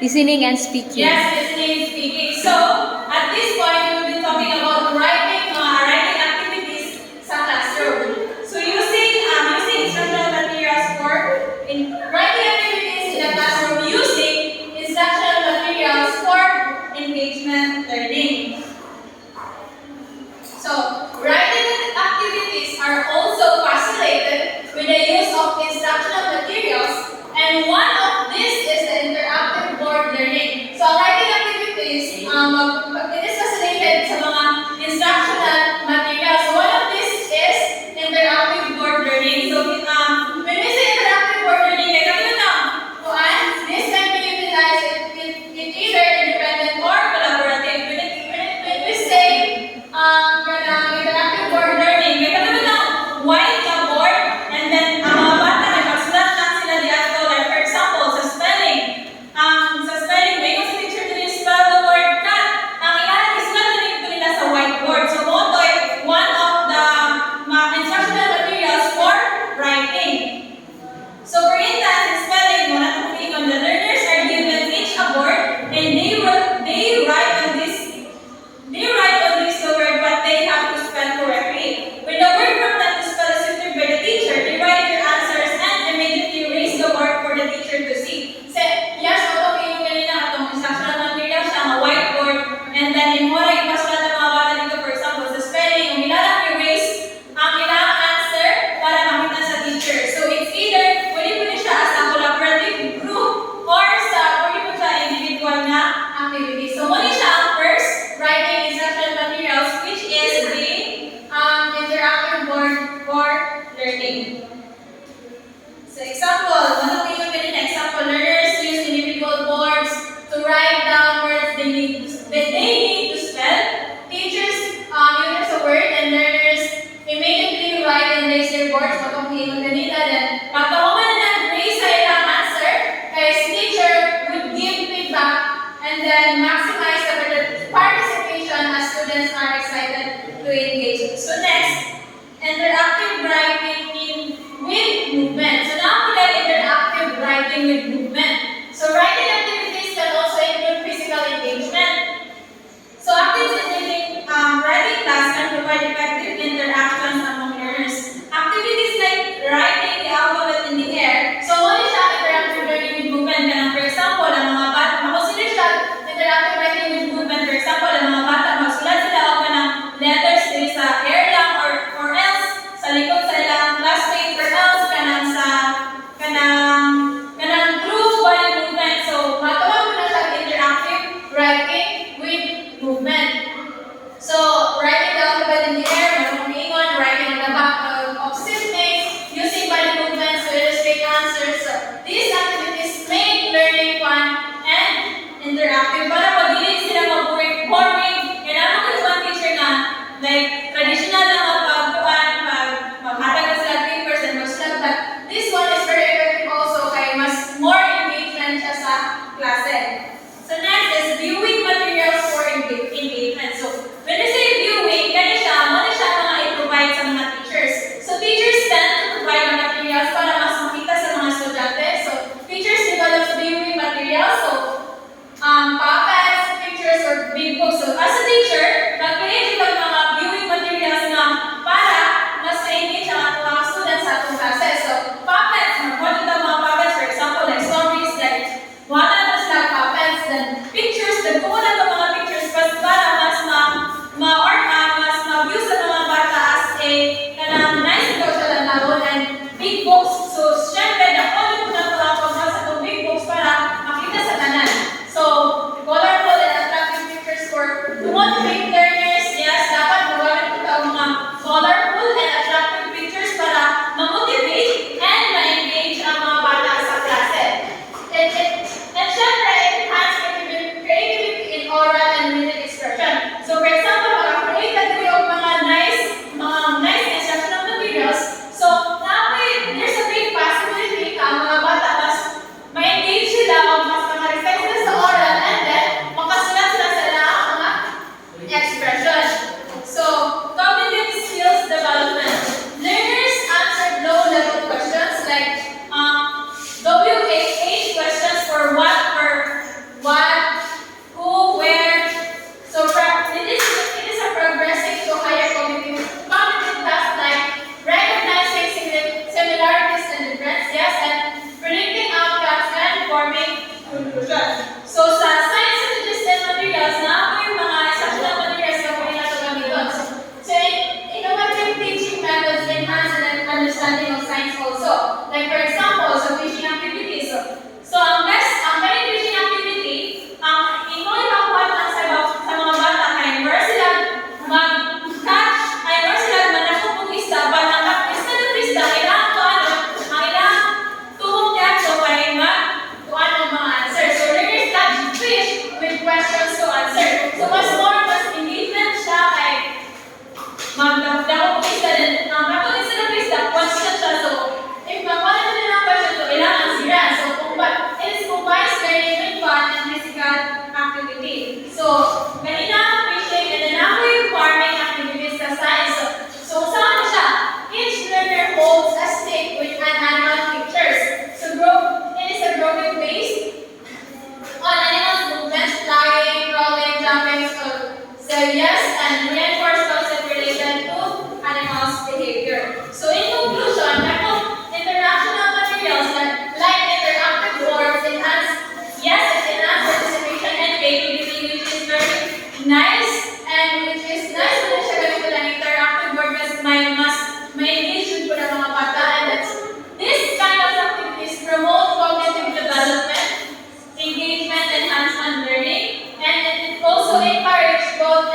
Listening and speaking. Yes, listening and speaking. So, at this point, we will be talking about writing activities sa classroom. So, using instructional materials for writing activities in the classroom using instructional materials for engagement learning. So, writing activities are also facilitated with the use of instructional materials, and one of these is the interactive board learning. So, writing activities, it is facilitated sa mga instructional conclusion. So sa science and digital materials, na ako yung mga instructional materials na pwede natin gamitin. So innovative teaching methods enhance an understanding of science also. Like for example, sa teaching activities. So ang main teaching activity, ito yung makuha lang sa mga bata kay where sila mag-catch, ay where sila manakot ng isda, but ang isda ng isda, kailangan ko ang kailangan tumong catch so kay kuha ng mga answer. So learners catch fish with questions to answer. So mas engagement siya kay magdako ng isda din. Ang kapag isda ng isda, question siya. So if makuha na nila ng question, so kailangan sira. So it is combines learning with fun and physical activity. So kanina fishing and then ako yung farming activities sa science. So saan siya? Each learner holds a stick with an animal pictures. So it is a growing based on animals movements, flying, crawling, jumping, so yes, and reinforce concept related to animals' behavior. So in conclusion, interactional materials like interactive boards enhance participation and creativity, which is very nice, and which is nice na siya ganito lang interactive board kasi may engagement po ng mga bata, and this kind of activities promote cognitive development, engagement, enhancement learning, and it also encourage both